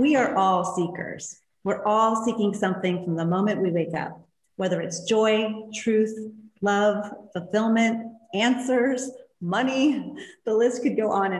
We are all seekers. We're all seeking something from the moment we wake up, whether it's joy, truth, love, fulfillment, answers, money, the list could go on.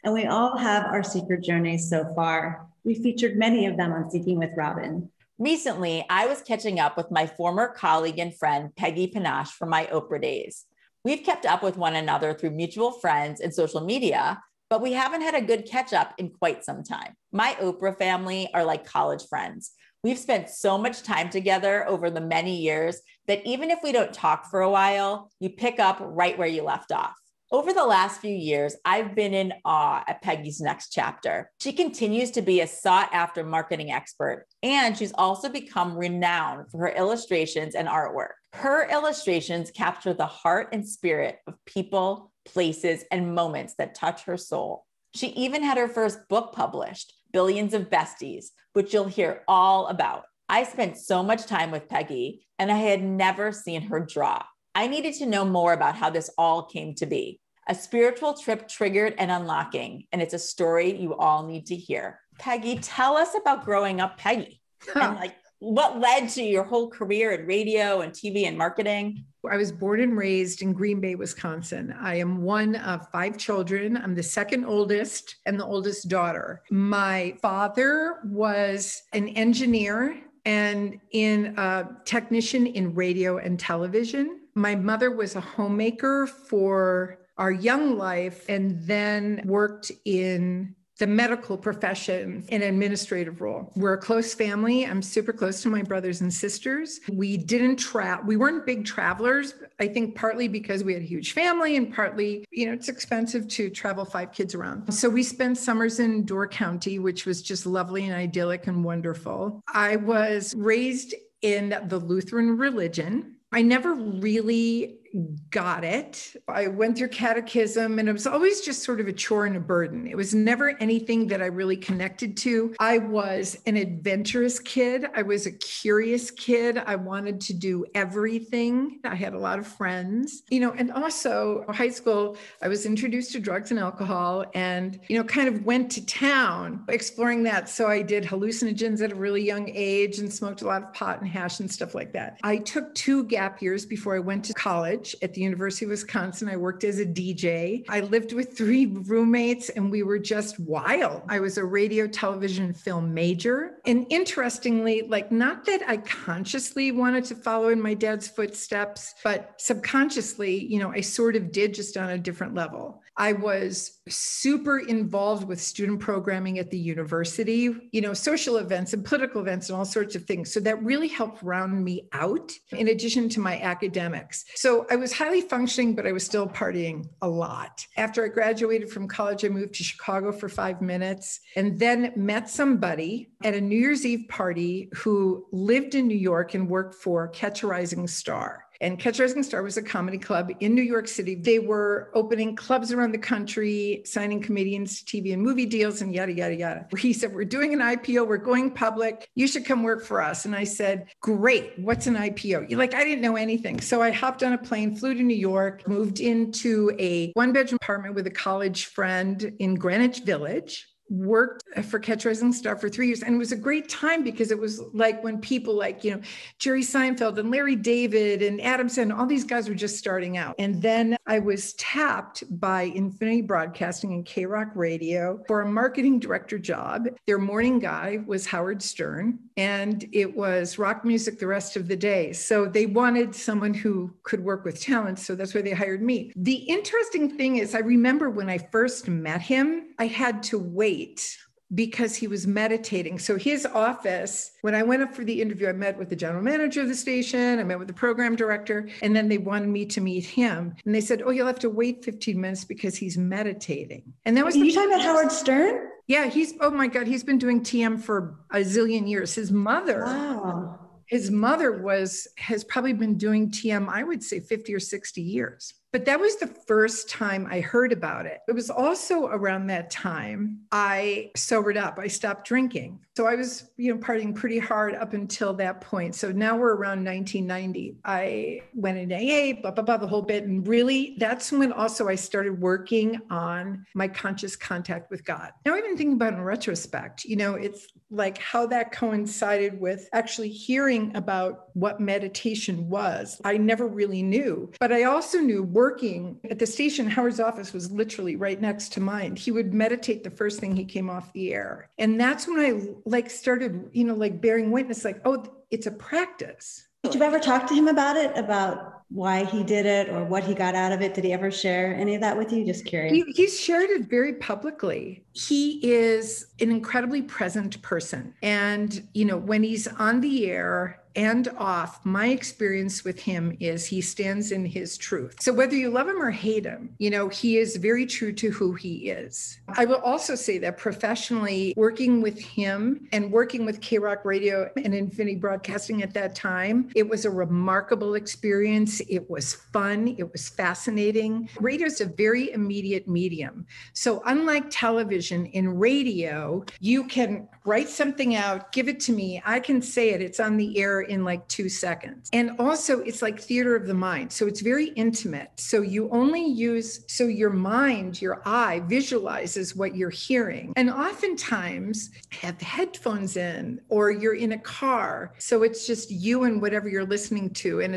And we all have our seeker journeys so far. We featured many of them on Seeking with Robyn. Recently, I was catching up with my former colleague and friend, Peggy Panosh, from my Oprah days. We've kept up with one another through mutual friends and social media, but we haven't had a good catch up in quite some time. My Oprah family are like college friends. We've spent so much time together over the many years that even if we don't talk for a while, you pick up right where you left off. Over the last few years, I've been in awe at Peggy's next chapter. She continues to be a sought-after marketing expert, and she's also become renowned for her illustrations and artwork. Her illustrations capture the heart and spirit of people, places, and moments that touch her soul. She even had her first book published, Billions of Besties, which you'll hear all about. I spent so much time with Peggy, and I had never seen her draw. I needed to know more about how this all came to be. A spiritual trip triggered and unlocking, and it's a story you all need to hear. Peggy, tell us about growing up Peggy and what led to your whole career in radio and TV and marketing. I was born and raised in Green Bay, Wisconsin. I am one of 5 children. I'm the second oldest and the oldest daughter. My father was an engineer and a technician in radio and television. My mother was a homemaker for our young life and then worked in the medical profession in an administrative role. We're a close family. I'm super close to my brothers and sisters. We weren't big travelers, I think partly because we had a huge family and partly, it's expensive to travel 5 kids around. So we spent summers in Door County, which was just lovely and idyllic and wonderful. I was raised in the Lutheran religion. I never really got it. I went through catechism and it was always just sort of a chore and a burden. It was never anything that I really connected to. I was an adventurous kid. I was a curious kid. I wanted to do everything. I had a lot of friends, and also high school, I was introduced to drugs and alcohol and, kind of went to town exploring that. So I did hallucinogens at a really young age and smoked a lot of pot and hash and stuff like that. I took 2 gap years before I went to college. At the University of Wisconsin. I worked as a DJ. I lived with 3 roommates and we were just wild. I was a radio, television, film major. And interestingly, not that I consciously wanted to follow in my dad's footsteps, but subconsciously, I sort of did, just on a different level. I was super involved with student programming at the university, social events and political events and all sorts of things. So that really helped round me out in addition to my academics. So I was highly functioning, but I was still partying a lot. After I graduated from college, I moved to Chicago for 5 minutes and then met somebody at a New Year's Eve party who lived in New York and worked for Catch a Rising Star. And Catch a Rising Star was a comedy club in New York City. They were opening clubs around the country, signing comedians to TV and movie deals and yada, yada, yada. He said, we're doing an IPO. We're going public. You should come work for us. And I said, great. What's an IPO? I didn't know anything. So I hopped on a plane, flew to New York, moved into a 1-bedroom apartment with a college friend in Greenwich Village. Worked for Catch a Rising Star for 3 years. And it was a great time because it was like when people Jerry Seinfeld and Larry David and Adam Sandler, all these guys were just starting out. And then I was tapped by Infinity Broadcasting and K-Rock Radio for a marketing director job. Their morning guy was Howard Stern, and it was rock music the rest of the day. So they wanted someone who could work with talent. So that's why they hired me. The interesting thing is, I remember when I first met him, I had to wait because he was meditating. So his office, when I went up for the interview, I met with the general manager of the station, I met with the program director, and then they wanted me to meet him. And they said, oh, you'll have to wait 15 minutes because he's meditating. And that was— Are you talking about Howard Stern? Yeah, oh my God, he's been doing TM for a zillion years. His mother— Wow. His mother has probably been doing TM, I would say 50 or 60 years. But that was the first time I heard about it. It was also around that time I sobered up. I stopped drinking. So I was, partying pretty hard up until that point. So now we're around 1990. I went in AA, the whole bit. And really, that's when also I started working on my conscious contact with God. Now, even thinking about it in retrospect, it's like how that coincided with actually hearing about what meditation was. I never really knew, but I also knew working at the station, Howard's office was literally right next to mine. He would meditate the first thing he came off the air. And that's when I started, bearing witness, it's a practice. Did you ever talk to him about it, about why he did it or what he got out of it? Did he ever share any of that with you? Just curious. He's shared it very publicly. He is an incredibly present person. And, when he's on the air and off, my experience with him is he stands in his truth. So whether you love him or hate him, he is very true to who he is. I will also say that professionally, working with him and working with K-Rock Radio and Infinity Broadcasting at that time, it was a remarkable experience. It was fun. It was fascinating. Radio is a very immediate medium. So unlike television, in radio, you can write something out, give it to me. I can say it. It's on the air in like 2 seconds. And also it's like theater of the mind. So it's very intimate. So you only so your mind, your eye visualizes what you're hearing. And oftentimes have headphones in or you're in a car. So it's just you and whatever you're listening to. And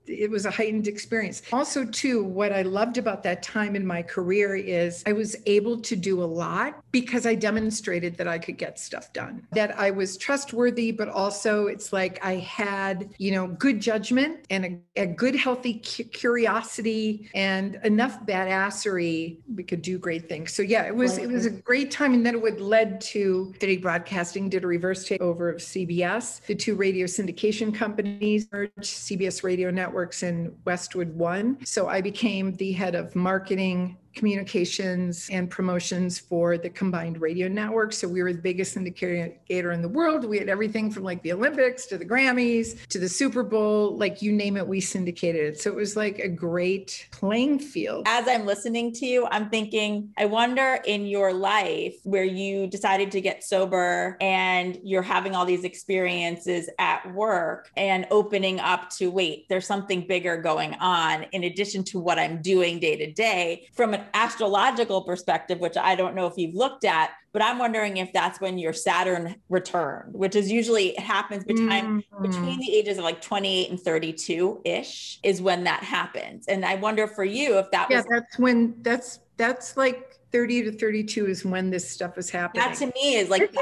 it was a heightened experience. Also too, what I loved about that time in my career is I was able to do a lot because I demonstrated that I could get stuff done, that I was trustworthy, but also it's like I had, good judgment and a good, healthy curiosity and enough badassery. We could do great things. So yeah, it was a great time. And then it would led to City Broadcasting did a reverse takeover of CBS. The two radio syndication companies merged, CBS Radio Networks and Westwood One. So I became the head of marketing, communications and promotions for the combined radio network. So we were the biggest syndicator in the world. We had everything from like the Olympics to the Grammys to the Super Bowl, like you name it, we syndicated it. So it was like a great playing field. As I'm listening to you, I'm thinking, I wonder in your life where you decided to get sober and you're having all these experiences at work and opening up to, wait, there's something bigger going on in addition to what I'm doing day to day from an astrological perspective, which I don't know if you've looked at, but I'm wondering if that's when your Saturn returned, which is usually, it happens between the ages of like 28 and 32-ish is when that happens. And I wonder for you if that was... Yeah, that's like 30 to 32 is when this stuff is happening. That to me is like...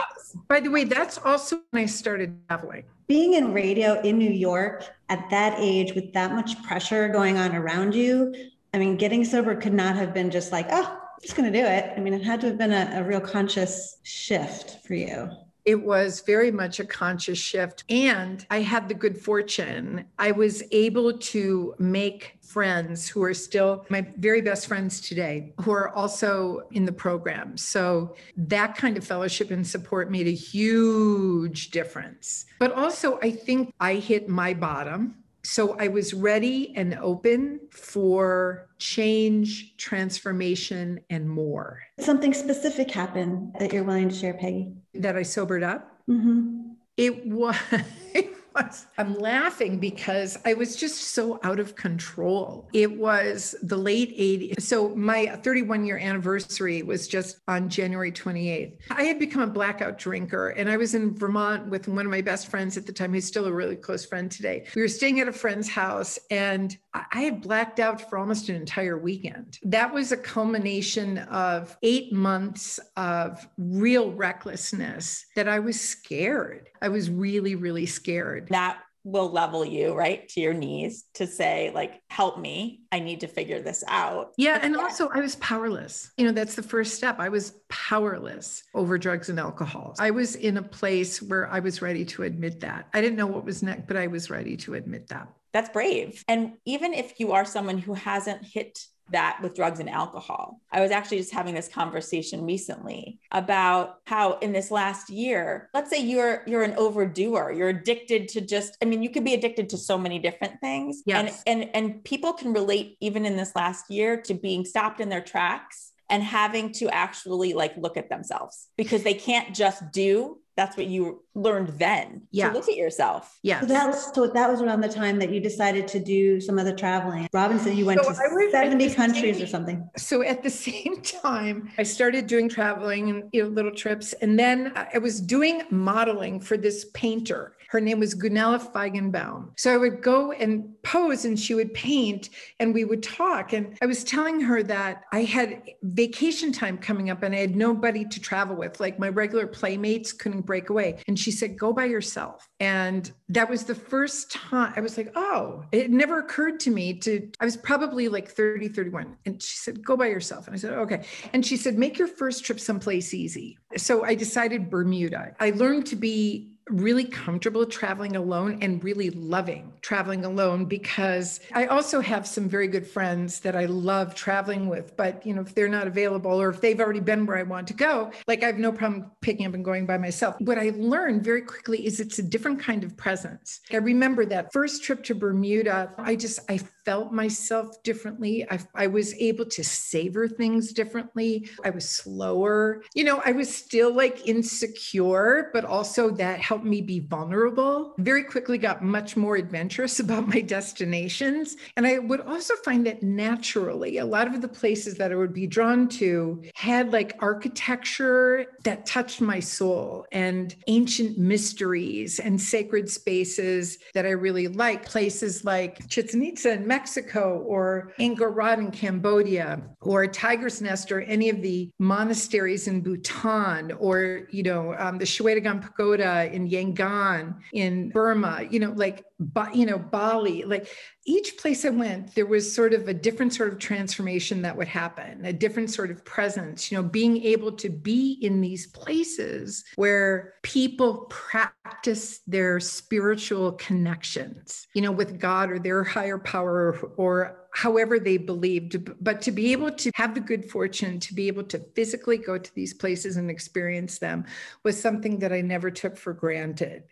By the way, that's also when I started traveling. Being in radio in New York at that age with that much pressure going on around you, I mean, getting sober could not have been just like, oh, I'm just going to do it. I mean, it had to have been a real conscious shift for you. It was very much a conscious shift. And I had the good fortune. I was able to make friends who are still my very best friends today, who are also in the program. So that kind of fellowship and support made a huge difference. But also, I think I hit my bottom. So I was ready and open for change, transformation, and more. Something specific happened that you're willing to share, Peggy? That I sobered up? Mm-hmm. It was... I'm laughing because I was just so out of control. It was the late 80s. So my 31-year anniversary was just on January 28th. I had become a blackout drinker and I was in Vermont with one of my best friends at the time, who's still a really close friend today. We were staying at a friend's house and I had blacked out for almost an entire weekend. That was a culmination of 8 months of real recklessness that I was scared. I was really, really scared. That will level you right to your knees to say, like, help me. I need to figure this out. Yeah. And also I was powerless. That's the first step. I was powerless over drugs and alcohol. I was in a place where I was ready to admit that. I didn't know what was next, but I was ready to admit that. That's brave. And even if you are someone who hasn't hit that with drugs and alcohol. I was actually just having this conversation recently about how in this last year, let's say you're an overdoer, you're addicted to just, I mean, you could be addicted to so many different things. Yes. And people can relate even in this last year to being stopped in their tracks and having to actually like look at themselves because they can't just do. That's what you learned then. Yeah. To look at yourself. Yeah. So that was around the time that you decided to do some other traveling. Robyn said you went to 70 countries or something. So at the same time, I started doing traveling and little trips. And then I was doing modeling for this painter. Her name was Gunilla Feigenbaum. So I would go and pose and she would paint and we would talk. And I was telling her that I had vacation time coming up and I had nobody to travel with. Like my regular playmates couldn't break away. And she said, go by yourself. And that was the first time I was like, oh, it never occurred to me I was probably like 30, 31. And she said, go by yourself. And I said, okay. And she said, make your first trip someplace easy. So I decided Bermuda. I learned to be really comfortable traveling alone and really loving traveling alone because I also have some very good friends that I love traveling with, but if they're not available or if they've already been where I want to go, like I have no problem picking up and going by myself. What I learned very quickly is it's a different kind of presence. I remember that first trip to Bermuda, I felt myself differently. I was able to savor things differently. I was slower. I was still like insecure, but also that helped me be vulnerable. Very quickly got much more adventurous about my destinations. And I would also find that naturally, a lot of the places that I would be drawn to had like architecture that touched my soul and ancient mysteries and sacred spaces that I really like. Places like Chichen Itza in Mexico or Angkor Wat in Cambodia or Tiger's Nest or any of the monasteries in Bhutan or, the Shwedagon Pagoda in Yangon in Burma, Bali, like each place I went, there was sort of a different sort of transformation that would happen, a different sort of presence, being able to be in these places where people practice their spiritual connections, with God or their higher power or however they believed, but to be able to have the good fortune to be able to physically go to these places and experience them was something that I never took for granted.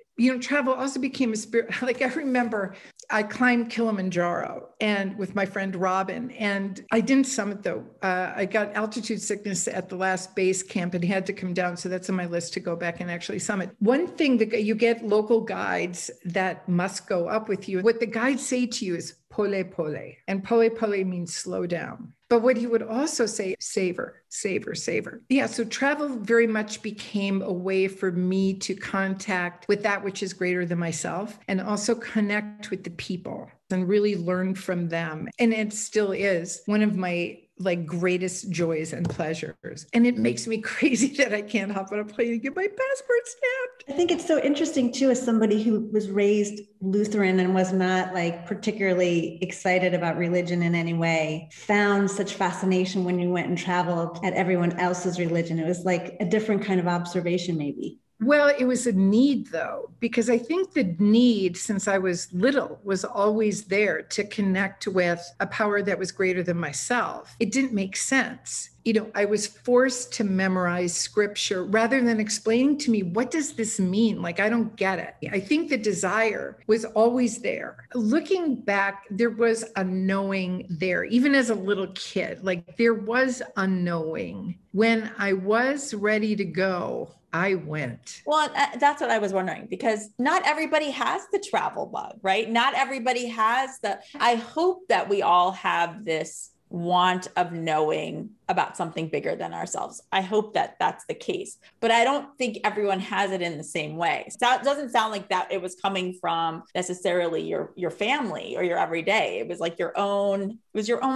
Travel also became a spirit. Like I remember I climbed Kilimanjaro and with my friend Robyn, and I didn't summit though. I got altitude sickness at the last base camp and had to come down. So that's on my list to go back and actually summit. One thing that you get local guides that must go up with you. What the guides say to you is pole pole, and pole pole means slow down. But what he would also say, savor, savor, savor. Yeah, so travel very much became a way for me to contact with that which is greater than myself and also connect with the people and really learn from them. And it still is one of my greatest joys and pleasures. And it makes me crazy that I can't hop on a plane and get my passport stamped. I think it's so interesting too, as somebody who was raised Lutheran and was not particularly excited about religion in any way, found such fascination when you went and traveled at everyone else's religion. It was like a different kind of observation maybe. Well, it was a need though, because I think the need since I was little was always there to connect with a power that was greater than myself. It didn't make sense. I was forced to memorize scripture rather than explaining to me, what does this mean? I don't get it. I think the desire was always there. Looking back, there was a knowing there, even as a little kid, there was a knowing. When I was ready to go, I went. Well, that's what I was wondering, because not everybody has the travel bug, right? Not everybody has I hope that we all have this want of knowing about something bigger than ourselves. I hope that that's the case, but I don't think everyone has it in the same way. So it doesn't sound like that it was coming from necessarily your family or your everyday. It was your own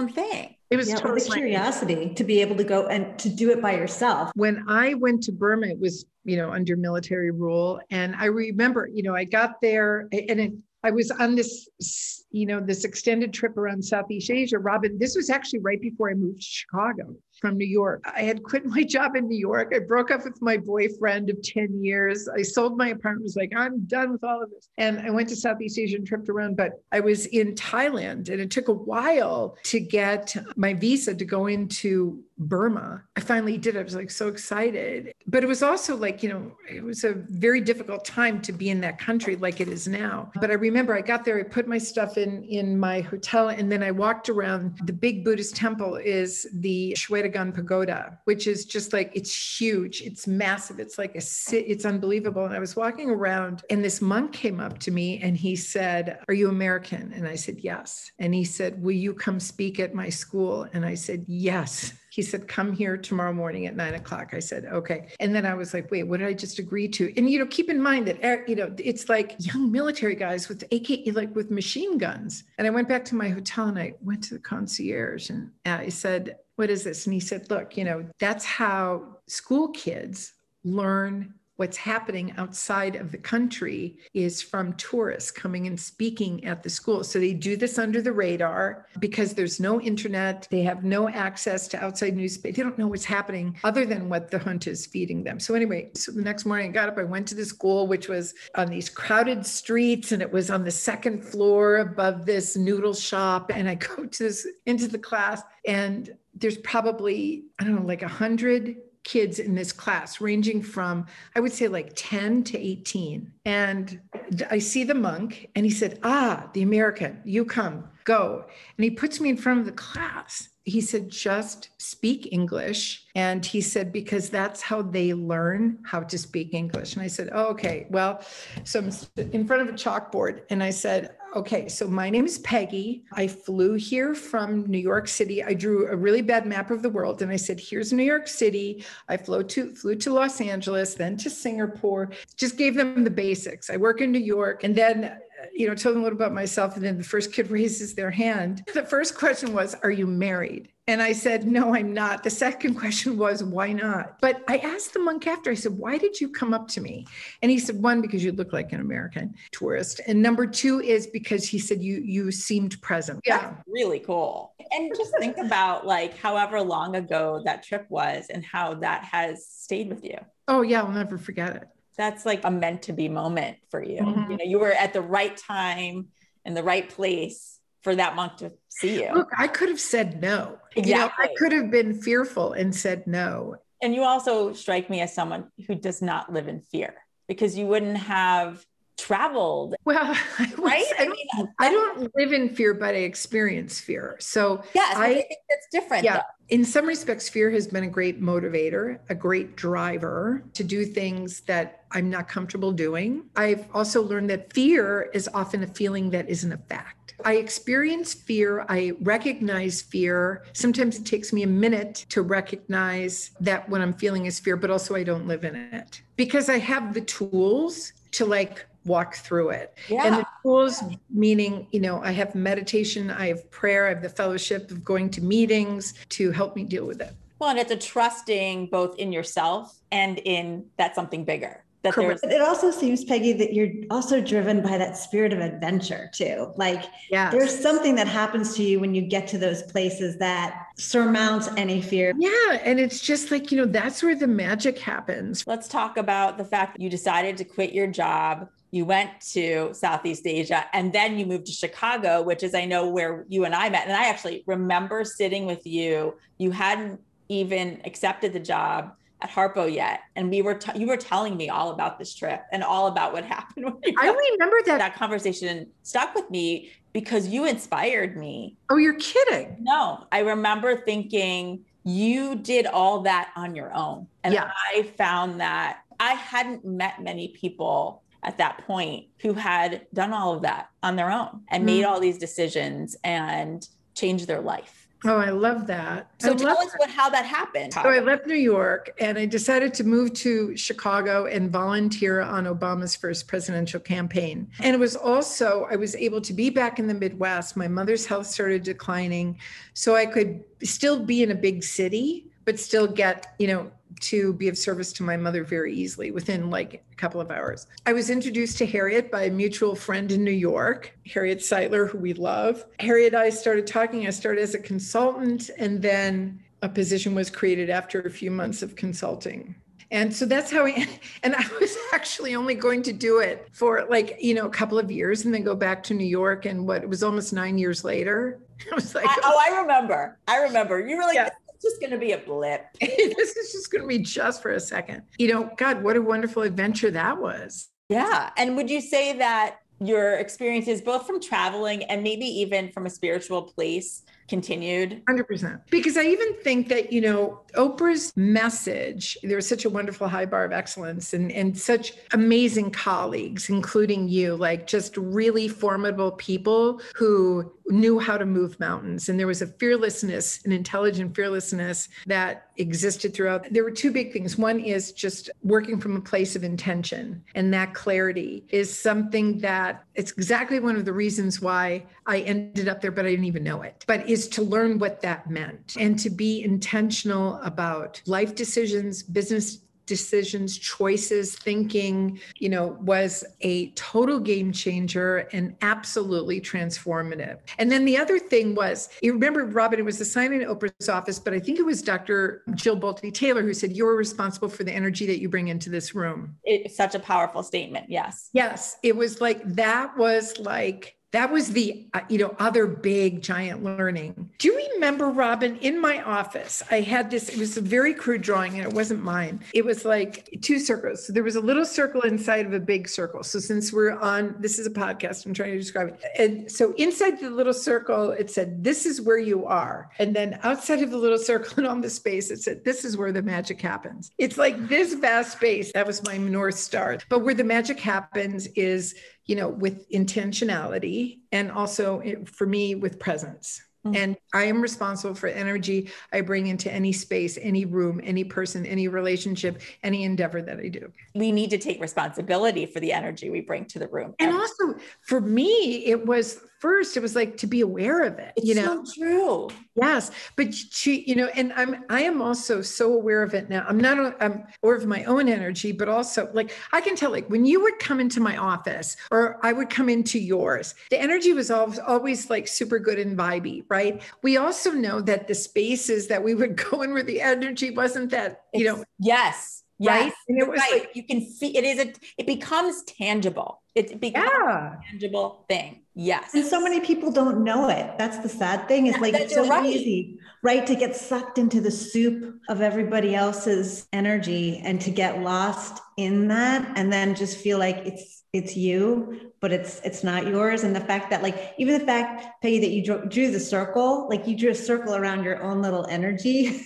thing. It was totally the curiosity to be able to go and to do it by yourself. When I went to Burma, it was, under military rule. And I remember, I got there and I was on this, this extended trip around Southeast Asia. Robyn, this was actually right before I moved to Chicago. from New York. I had quit my job in New York. I broke up with my boyfriend of 10 years. I sold my apartment. I was like, I'm done with all of this. And I went to Southeast Asia and tripped around, but I was in Thailand and it took a while to get my visa to go into Burma. I finally did. I was like so excited, but it was also like, it was a very difficult time to be in that country like it is now. But I remember I got there, I put my stuff in my hotel, and then I walked around. The big Buddhist temple is the Shwedagon Pagoda, which is just like, it's huge. It's massive. It's like it's unbelievable. And I was walking around and this monk came up to me and he said, "Are you American?" And I said, "Yes." And he said, "Will you come speak at my school?" And I said, "Yes." He said, "Come here tomorrow morning at 9 o'clock. I said, "Okay." And then I was like, wait, what did I just agree to? And, keep in mind that, it's like young military guys with with machine guns. And I went back to my hotel and I went to the concierge and I said, "What is this?" And he said, "Look, that's how school kids learn what's happening outside of the country is from tourists coming and speaking at the school. So they do this under the radar because there's no internet. They have no access to outside news. They don't know what's happening other than what the junta is feeding them." So anyway, the next morning I got up, I went to the school, which was on these crowded streets, and it was on the second floor above this noodle shop. And I go into the class, and there's probably, I don't know, like 100 kids in this class, ranging from, I would say, like 10 to 18. And I see the monk and he said, "The American, you come, go." And he puts me in front of the class. He said, "Just speak English." And he said, because that's how they learn how to speak English. And I said, "Oh, okay." Well, so I'm in front of a chalkboard and I said, "Okay, so my name is Peggy. I flew here from New York City." I drew a really bad map of the world. And I said, "Here's New York City. I flew to Los Angeles, then to Singapore." Just gave them the basics. I work in New York. And then told them a little about myself. And then the first kid raises their hand. The first question was, "Are you married?" And I said, "No, I'm not." The second question was, "Why not?" But I asked the monk after, I said, "Why did you come up to me?" And he said, "One, because you look like an American tourist. And number two is because," he said, you seemed present." That's really cool. And just think about however long ago that trip was and how that has stayed with you. Oh yeah, I'll never forget it. That's like a meant to be moment for you. Mm-hmm. You were at the right time in the right place for that monk to see you. Look, I could have said no. Exactly. I could have been fearful and said no. And you also strike me as someone who does not live in fear, because you wouldn't have traveled. Well, right? I don't live in fear, but I experience fear. So yes, I think that's different. Yeah. Though. In some respects, fear has been a great motivator, a great driver to do things that I'm not comfortable doing. I've also learned that fear is often a feeling that isn't a fact. I experience fear. I recognize fear. Sometimes it takes me a minute to recognize that what I'm feeling is fear, but also I don't live in it because I have the tools to walk through it. Yeah. And the tools, meaning, I have meditation, I have prayer, I have the fellowship of going to meetings to help me deal with it. Well, and it's a trusting both in yourself and in that something bigger. It also seems, Peggy, that you're also driven by that spirit of adventure too. Yes. There's something that happens to you when you get to those places that surmounts any fear. Yeah. And it's just that's where the magic happens. Let's talk about the fact that you decided to quit your job. You went to Southeast Asia and then you moved to Chicago, which is, I know, where you and I met. And I actually remember sitting with you. You hadn't even accepted the job at Harpo yet. And you were telling me all about this trip and all about what happened. I remember that conversation stuck with me because you inspired me. Oh, you're kidding. No, I remember thinking you did all that on your own. And yeah. I found that I hadn't met many people at that point who had done all of that on their own and made all these decisions and changed their life. Oh, I love that. So tell us how that happened. So I left New York and I decided to move to Chicago and volunteer on Obama's first presidential campaign. And it was also, I was able to be back in the Midwest. My mother's health started declining. So I could still be in a big city, but still get, to be of service to my mother very easily within a couple of hours. I was introduced to Harriet by a mutual friend in New York, Harriet Seidler, who we love. Harriet and I started talking. I started as a consultant, and then a position was created after a few months of consulting. And so that's how and I was actually only going to do it for like, a couple of years and then go back to New York. And it was almost 9 years later. I was like, I remember. You were like, yeah. This is just going to be a blip. This is just going to be just for a second. God, what a wonderful adventure that was. Yeah. And would you say that your experiences, both from traveling and maybe even from a spiritual place, continued? 100%. Because I even think that, Oprah's message, there was such a wonderful high bar of excellence and such amazing colleagues, including you, like just really formidable people who knew how to move mountains. And there was a fearlessness, an intelligent fearlessness that existed throughout. There were two big things. One is just working from a place of intention. And that clarity is something that it's exactly one of the reasons why I ended up there, but I didn't even know it. But is to learn what that meant and to be intentional about life decisions, business decisions, choices, thinking, was a total game changer and absolutely transformative. And then the other thing was, you remember, Robyn, it was the sign in Oprah's office, but I think it was Dr. Jill Bolte Taylor who said, you're responsible for the energy that you bring into this room. It's such a powerful statement. Yes. Yes. It was like, that was the, other big giant learning. Do you remember, Robyn, in my office, I had this, it was a very crude drawing and it wasn't mine. It was like two circles. So there was a little circle inside of a big circle. So since this is a podcast, I'm trying to describe it. And so inside the little circle, it said, this is where you are. And then outside of the little circle and on the space, it said, this is where the magic happens. It's like this vast space. That was my North Star. But where the magic happens is, with intentionality and also for me with presence. And I am responsible for energy I bring into any space, any room, any person, any relationship, any endeavor that I do. We need to take responsibility for the energy we bring to the room. And also for me, it was like to be aware of it. It's so true. Yes. But and I am also so aware of it now. I'm aware of my own energy, but also like, I can tell, like when you would come into my office or I would come into yours, the energy was always like super good and vibey, right? We also know that the spaces that we would go in where the energy wasn't that, Yes. Right. And it was like, you can see it becomes tangible. It becomes a tangible thing. Yes. And so many people don't know it. That's the sad thing. It's like, it's so easy, right? To get sucked into the soup of everybody else's energy and to get lost in that and then just feel like it's you, but it's not yours. And the fact that even the fact, Peggy, that you drew the circle, like you drew a circle around your own little energy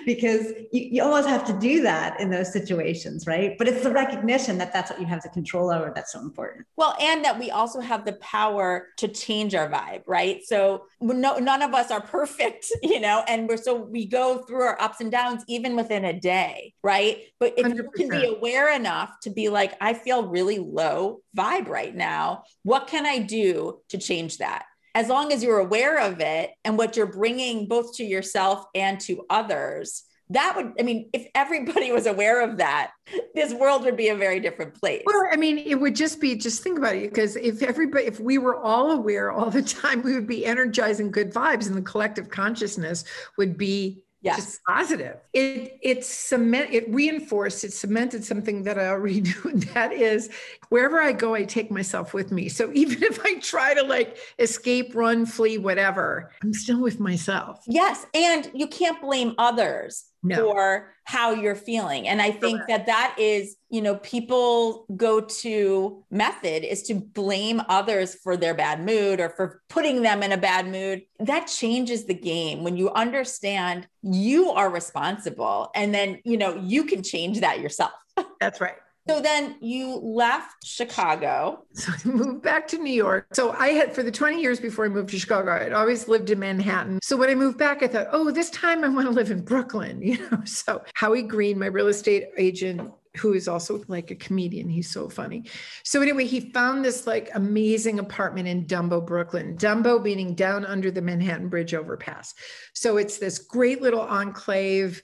because you almost have to do that in those situations, right? But it's the recognition that that's what you have the control over. That's so important. Well, and that we also have the power to change our vibe, right? So none of us are perfect, and we go through our ups and downs even within a day, right? But if 100%. You can be aware enough to be like, I feel really low vibe right now. What can I do to change that? As long as you're aware of it and what you're bringing both to yourself and to others, if everybody was aware of that, this world would be a very different place. Well, it would just think about it, because if we were all aware all the time, we would be energizing good vibes and the collective consciousness would be just positive. It cemented something that I already knew. And that is, wherever I go, I take myself with me. So even if I try to escape, run, flee, whatever, I'm still with myself. Yes. And you can't blame others for how you're feeling. And I think that is, people go to method is to blame others for their bad mood or for putting them in a bad mood. That changes the game when you understand you are responsible and then, you can change that yourself. That's right. So then you left Chicago. So I moved back to New York. So I had, for the 20 years before I moved to Chicago, I'd always lived in Manhattan. So when I moved back, I thought, this time I want to live in Brooklyn, So Howie Green, my real estate agent, who is also like a comedian. He's so funny. So anyway, he found this amazing apartment in Dumbo, Brooklyn. Dumbo meaning down under the Manhattan Bridge overpass. So it's this great little enclave,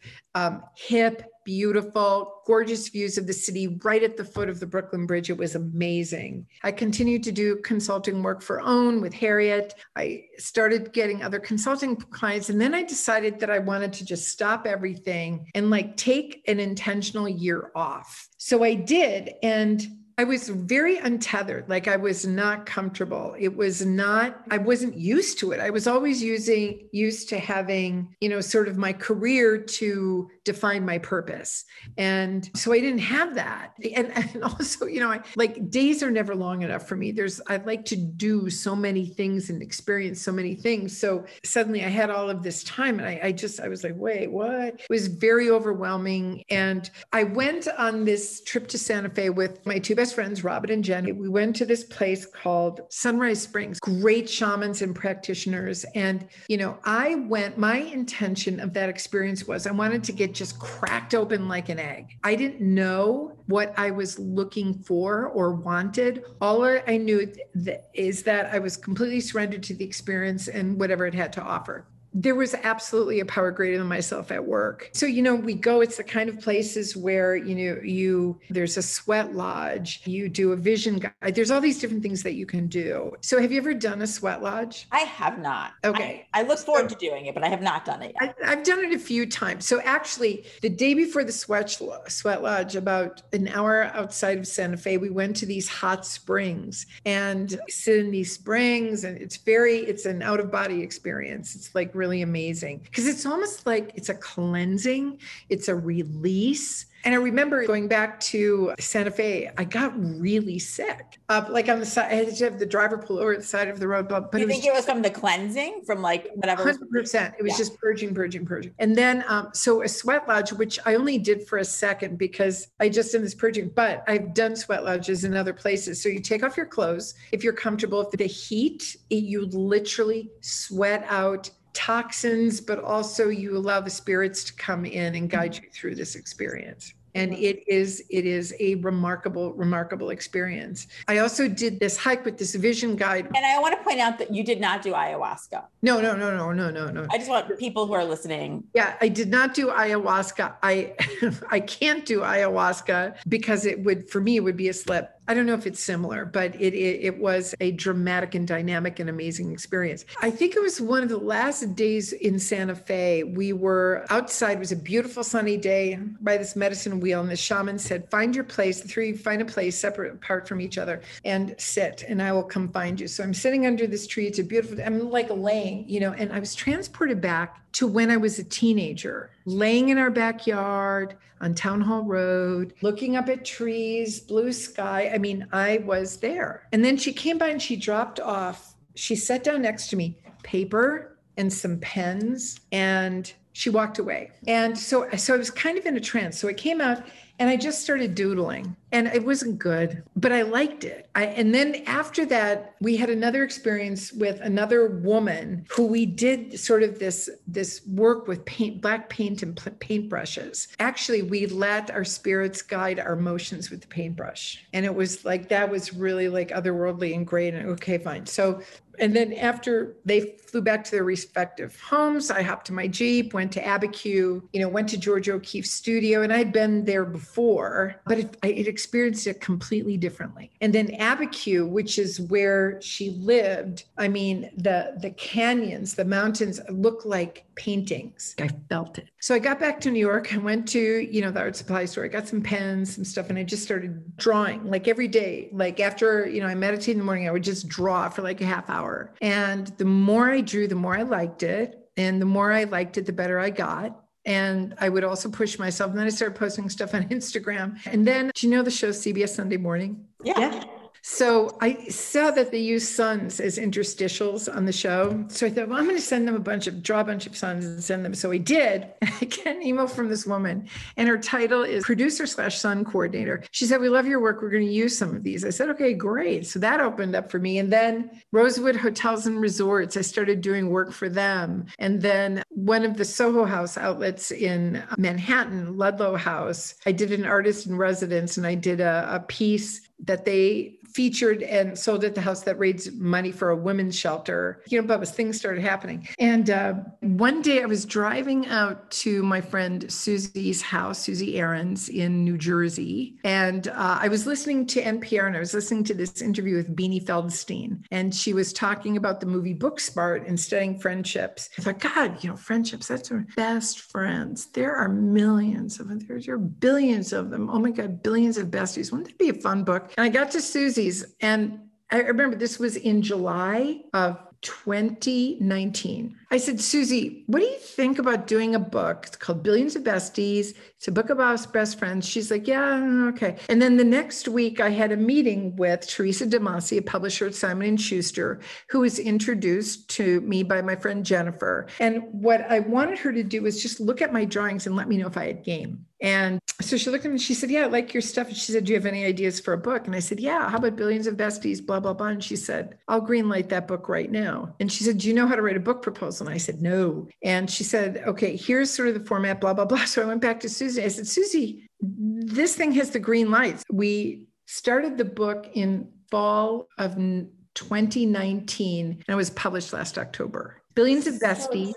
hip, beautiful, gorgeous views of the city right at the foot of the Brooklyn Bridge. It was amazing. I continued to do consulting work for OWN with Harriet. I started getting other consulting clients. And then I decided that I wanted to just stop everything and like take an intentional year off. So I did. And I was very untethered. Like I was not comfortable. It was not, I wasn't used to it. I was always used to having, sort of my career to define my purpose. And so I didn't have that. And also, like days are never long enough for me. I'd like to do so many things and experience so many things. So suddenly I had all of this time and I was like, wait, what? It was very overwhelming. And I went on this trip to Santa Fe with my two best friends, Robyn and Jen. We went to this place called Sunrise Springs, great shamans and practitioners. And, my intention of that experience was I wanted to get just cracked open like an egg. I didn't know what I was looking for or wanted. All I knew is that I was completely surrendered to the experience and whatever it had to offer. There was absolutely a power greater than myself at work. So, we go, it's the kind of places where, there's a sweat lodge, you do a vision guide. There's all these different things that you can do. So have you ever done a sweat lodge? I have not. Okay. I look forward to doing it, but I have not done it yet. I've done it a few times. So actually the day before the sweat lodge, about an hour outside of Santa Fe, we went to these hot springs and sit in these springs. And it's an out of body experience. It's like really amazing because it's almost like it's a cleansing, it's a release. And I remember going back to Santa Fe, I got really sick. Like on the side, I had to have the driver pull over the side of the road. But you think it was from the cleansing, from like whatever? 100%. It was just purging. And then, so a sweat lodge, which I only did for a second because I just did this purging, but I've done sweat lodges in other places. So you take off your clothes. If you're comfortable, if the heat, you literally sweat out toxins, but also you allow the spirits to come in and guide you through this experience. And it is a remarkable experience. I also did this hike with this vision guide. And I want to point out that you did not do ayahuasca. No. I just want people who are listening. Yeah, I did not do ayahuasca. I can't do ayahuasca because it would be a slip. I don't know if it's similar, but it was a dramatic and dynamic and amazing experience. I think it was one of the last days in Santa Fe. We were outside. It was a beautiful sunny day by this medicine wheel. And the shaman said, find your place. The three find a place separate apart from each other and sit, and I will come find you. So I'm sitting under this tree. It's a beautiful, I'm like laying, and I was transported back to when I was a teenager, laying in our backyard on Town Hall Road, looking up at trees, blue sky. I mean, I was there. And then she came by and she dropped off. She sat down next to me, paper and some pens, and she walked away. And so I was kind of in a trance. So I came out and I just started doodling, and it wasn't good, but I liked it. And then after that, we had another experience with another woman who we did sort of this work with black paint and paintbrushes. Actually, we let our spirits guide our motions with the paintbrush. And it was like, that was really like otherworldly and great. And okay, fine. So, and then after they flew back to their respective homes, I hopped to my Jeep, went to Abiquiu, went to George O'Keeffe's studio, and I'd been there before, but it experienced it completely differently. And then Abiquiu, which is where she lived, I mean, the canyons, the mountains look like paintings. I felt it. So I got back to New York. I went to, the art supply store. I got some pens, some stuff, and I just started drawing like every day. Like after, I meditated in the morning, I would just draw for like a half hour. And the more I drew, the more I liked it. And the more I liked it, the better I got. And I would also push myself. And then I started posting stuff on Instagram. And then, do you know the show CBS Sunday Morning? Yeah. So I saw that they use suns as interstitials on the show. So I thought, well, I'm going to send them draw a bunch of suns and send them. So I did. And I get an email from this woman, and her title is producer/sun coordinator. She said, we love your work. We're going to use some of these. I said, okay, great. So that opened up for me. And then Rosewood Hotels and Resorts, I started doing work for them. And then one of the Soho House outlets in Manhattan, Ludlow House, I did an artist in residence, and I did a piece that they featured and sold at the house that raised money for a women's shelter. But things started happening. And one day I was driving out to my friend Susie's house, Susie Aaron's in New Jersey. And I was listening to NPR, and I was listening to this interview with Beanie Feldstein. And she was talking about the movie Booksmart and studying friendships. I thought, God, friendships, that's our best friends. There are millions of them. There are billions of them. Oh my God, billions of besties. Wouldn't that be a fun book? And I got to Susie's, and I remember this was in July of 2019. I said, Susie, what do you think about doing a book? It's called Billions of Besties. It's a book about best friends. She's like, yeah, okay. And then the next week I had a meeting with Teresa DeMasi, a publisher at Simon & Schuster, who was introduced to me by my friend Jennifer. And what I wanted her to do was just look at my drawings and let me know if I had game. And so she looked at me and she said, yeah, I like your stuff. And she said, do you have any ideas for a book? And I said, yeah, how about Billions of Besties, blah, blah, blah. And she said, I'll greenlight that book right now. And she said, do you know how to write a book proposal? And I said, no. And she said, okay, here's sort of the format, blah, blah, blah. So I went back to Susie. I said, Susie, this thing has the green lights. We started the book in fall of 2019, and it was published last October. Billions of Besties.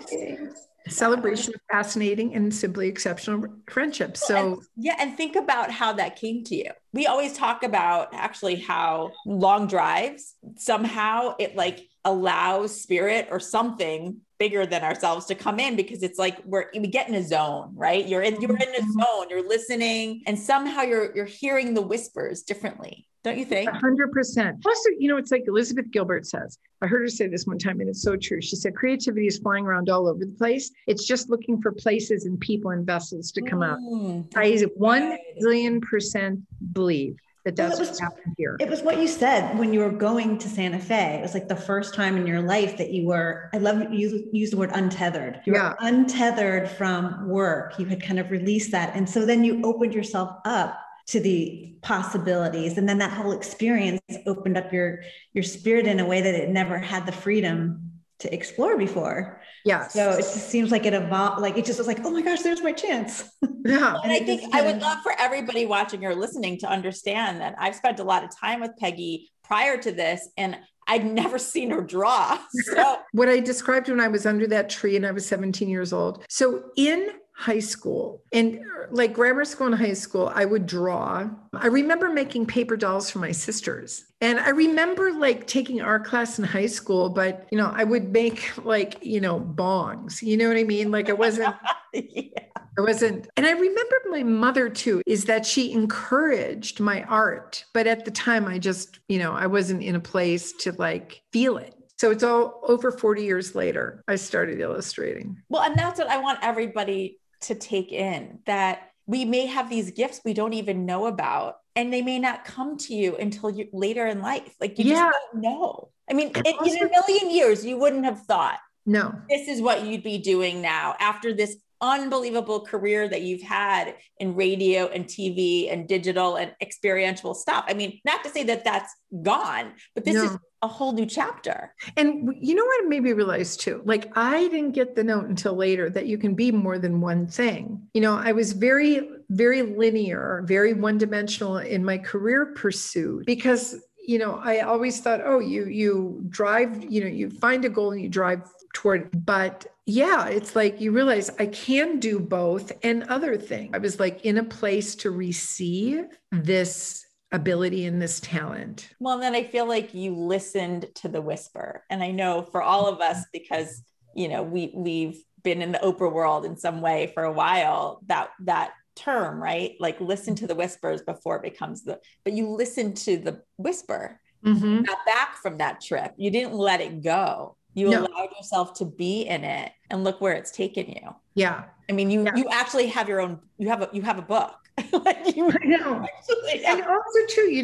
A celebration of fascinating and simply exceptional friendships. So and think about how that came to you. We always talk about actually how long drives, somehow it like allows spirit or something bigger than ourselves to come in, because it's like we get in a zone, right? You're in a zone, you're listening, and somehow you're hearing the whispers differently. Don't you think? 100%. Also, it's like Elizabeth Gilbert says, I heard her say this one time, and it's so true. She said, creativity is flying around all over the place. It's just looking for places and people and vessels to come out. I 1,000,000,000% believe that's what's happened here. It was what you said when you were going to Santa Fe. It was like the first time in your life that you were, I love you use the word untethered. You were untethered from work. You had kind of released that. And so then you opened yourself up to the possibilities. And then that whole experience opened up your spirit in a way that it never had the freedom to explore before. Yes. So it just seems like it evolved, like it just was like, oh my gosh, there's my chance. Yeah. And I think I would love for everybody watching or listening to understand that I've spent a lot of time with Peggy prior to this, and I'd never seen her draw. So what I described when I was under that tree and I was 17 years old. So in high school and like grammar school and high school, I would draw. I remember making paper dolls for my sisters. And I remember like taking art class in high school, but I would make like, bongs, you know what I mean? Like I wasn't, I wasn't. And I remember my mother too, is that she encouraged my art. But at the time I just, I wasn't in a place to like feel it. So it's all over 40 years later, I started illustrating. Well, and that's what I want everybody to take in, that we may have these gifts we don't even know about, and they may not come to you until later in life. Like you just don't know. I mean, in a million years, you wouldn't have thought, no, this is what you'd be doing now after this unbelievable career that you've had in radio and TV and digital and experiential stuff. I mean, not to say that that's gone, but this is a whole new chapter. And you know what made me realize too? Like I didn't get the note until later that you can be more than one thing. I was very, very linear, very one-dimensional in my career pursuit because, I always thought, oh, you drive, you find a goal and you drive toward it. But yeah, it's like you realize I can do both and other things. I was like in a place to receive this ability and this talent. Well, and then I feel like you listened to the whisper. And I know for all of us, because, we've been in the Oprah world in some way for a while, that term, right? Like listen to the whispers before it becomes but you listened to the whisper, got back from that trip. You didn't let it go. You allowed yourself to be in it, and look where it's taken you. Yeah. I mean, you actually have your own, you have a book. Like you know. And also too,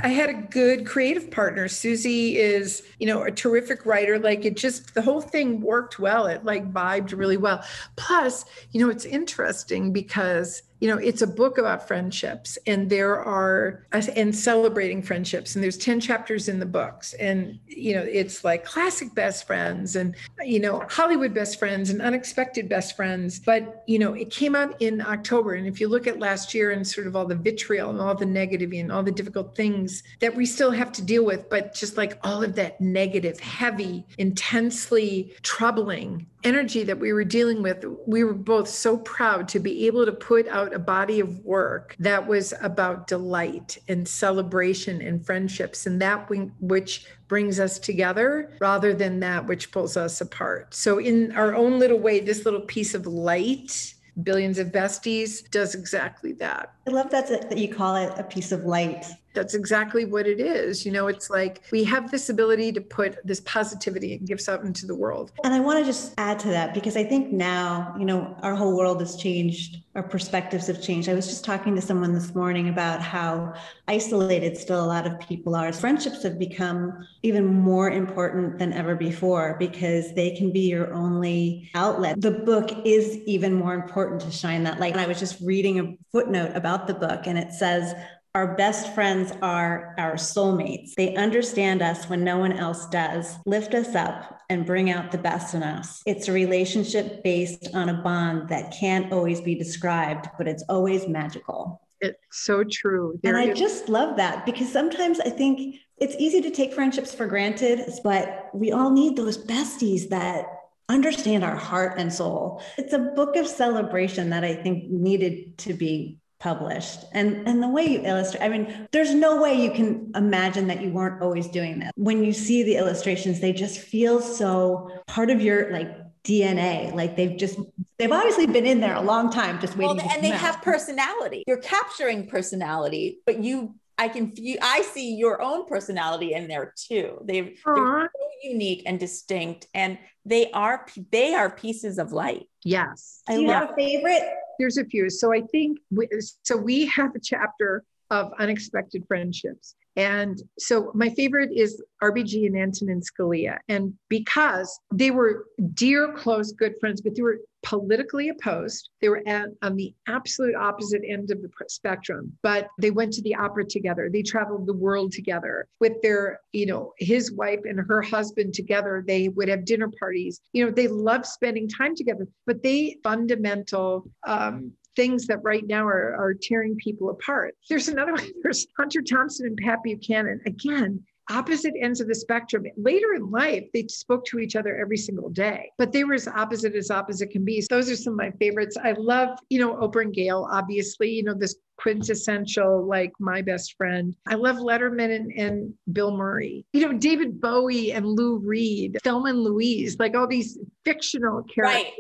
I had a good creative partner. Susie is, a terrific writer. Like the whole thing worked well. It like vibed really well. Plus, it's interesting because it's a book about friendships, and and celebrating friendships. And there's 10 chapters in the books, and, it's like classic best friends and, Hollywood best friends. friends and unexpected best friends. But, it came out in October. And if you look at last year and sort of all the vitriol and all the negativity and all the difficult things that we still have to deal with, but just like all of that negative, heavy, intensely troubling energy that we were dealing with, we were both so proud to be able to put out a body of work that was about delight and celebration and friendships, and that which brings us together rather than that which pulls us apart. So in our own little way, this little piece of light, Billions of Besties, does exactly that. I love that you call it a piece of light. That's exactly what it is. It's like we have this ability to put this positivity and gifts out into the world. And I want to just add to that, because I think now, our whole world has changed. Our perspectives have changed. I was just talking to someone this morning about how isolated still a lot of people are. Friendships have become even more important than ever before because they can be your only outlet. The book is even more important to shine that light. And I was just reading a footnote about the book, and it says, "Our best friends are our soulmates. They understand us when no one else does, lift us up, and bring out the best in us. It's a relationship based on a bond that can't always be described, but it's always magical." It's so true. And I just love that, because sometimes I think it's easy to take friendships for granted, but we all need those besties that understand our heart and soul. It's a book of celebration that I think needed to be published. And the way you illustrate, there's no way you can imagine that you weren't always doing this. When you see the illustrations, they just feel so part of your DNA. Like they've obviously been in there a long time, just waiting. Well, and they have personality. You're capturing personality, but I see your own personality in there too. They're so unique and distinct, and they are pieces of light. Yes. Do you have a favorite? There's a few. So I think we have a chapter of unexpected friendships. And so my favorite is RBG and Antonin Scalia. And because they were dear, close, good friends, but they were politically opposed. They were on the absolute opposite end of the spectrum, but they went to the opera together. They traveled the world together with their, his wife and her husband together. They would have dinner parties. They loved spending time together, but they fundamental things that right now are tearing people apart. There's another one. There's Hunter Thompson and Pat Buchanan. Again, opposite ends of the spectrum. Later in life, they spoke to each other every single day, but they were as opposite can be. So those are some of my favorites. I love, Oprah and Gail, obviously, this quintessential, my best friend. I love Letterman and Bill Murray, David Bowie and Lou Reed, Thelma and Louise, all these fictional characters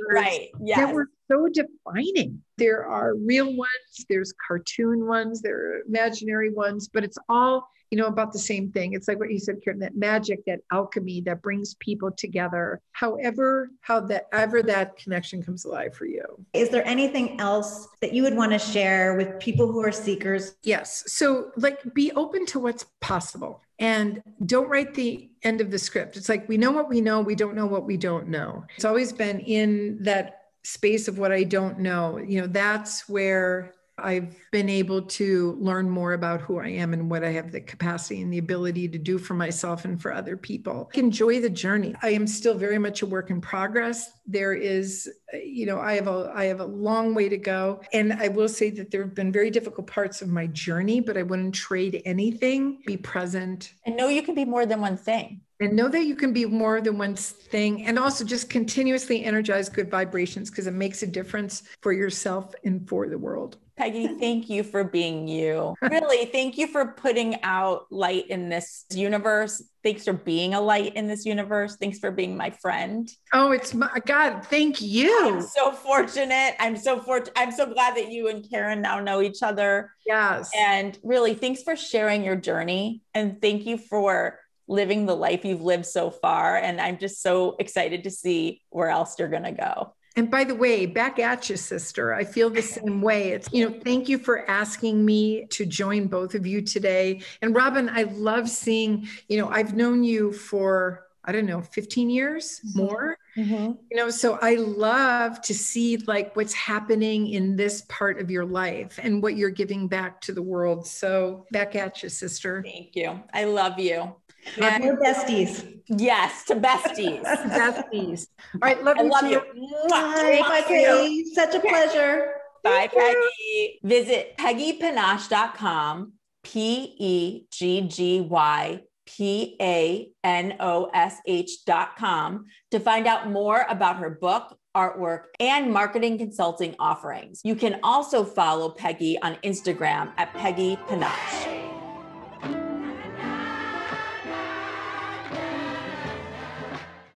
yes. that were so defining. There are real ones, there's cartoon ones, there are imaginary ones, but it's all about the same thing. It's like what you said, Karen, that magic, that alchemy that brings people together, however that connection comes alive for you. Is there anything else that you would want to share with people who are seekers? Yes. So be open to what's possible and don't write the end of the script. It's we know what we know. We don't know what we don't know. It's always been in that space of what I don't know. That's where I've been able to learn more about who I am and what I have the capacity and the ability to do for myself and for other people. Enjoy the journey. I am still very much a work in progress. There is, I have a long way to go. And I will say that there have been very difficult parts of my journey, but I wouldn't trade anything. Be present. And know you can be more than one thing. And know that you can be more than one thing. And also just continuously energize good vibrations, because it makes a difference for yourself and for the world. Peggy, thank you for being you. Really, thank you for putting out light in this universe. Thanks for being a light in this universe. Thanks for being my friend. Oh, it's my God. Thank you. I'm so fortunate. I'm so glad that you and Karen now know each other. Yes. And really, thanks for sharing your journey. And thank you for living the life you've lived so far. And I'm just so excited to see where else you're going to go. And by the way, back at you, sister. I feel the same way. It's, thank you for asking me to join both of you today. And Robyn, I love seeing, I've known you for, 15 years more, so I love to see what's happening in this part of your life and what you're giving back to the world. So back at you, sister. Thank you. I love you. And More besties. yes, to besties. Besties. All right, love I you love too. you. Bye, Peggy. Such a pleasure. Bye, Peggy. Visit peggypanosh.com, PEGGYPANOSH.com to find out more about her book, artwork, and marketing consulting offerings. You can also follow Peggy on Instagram at Peggy Panosh.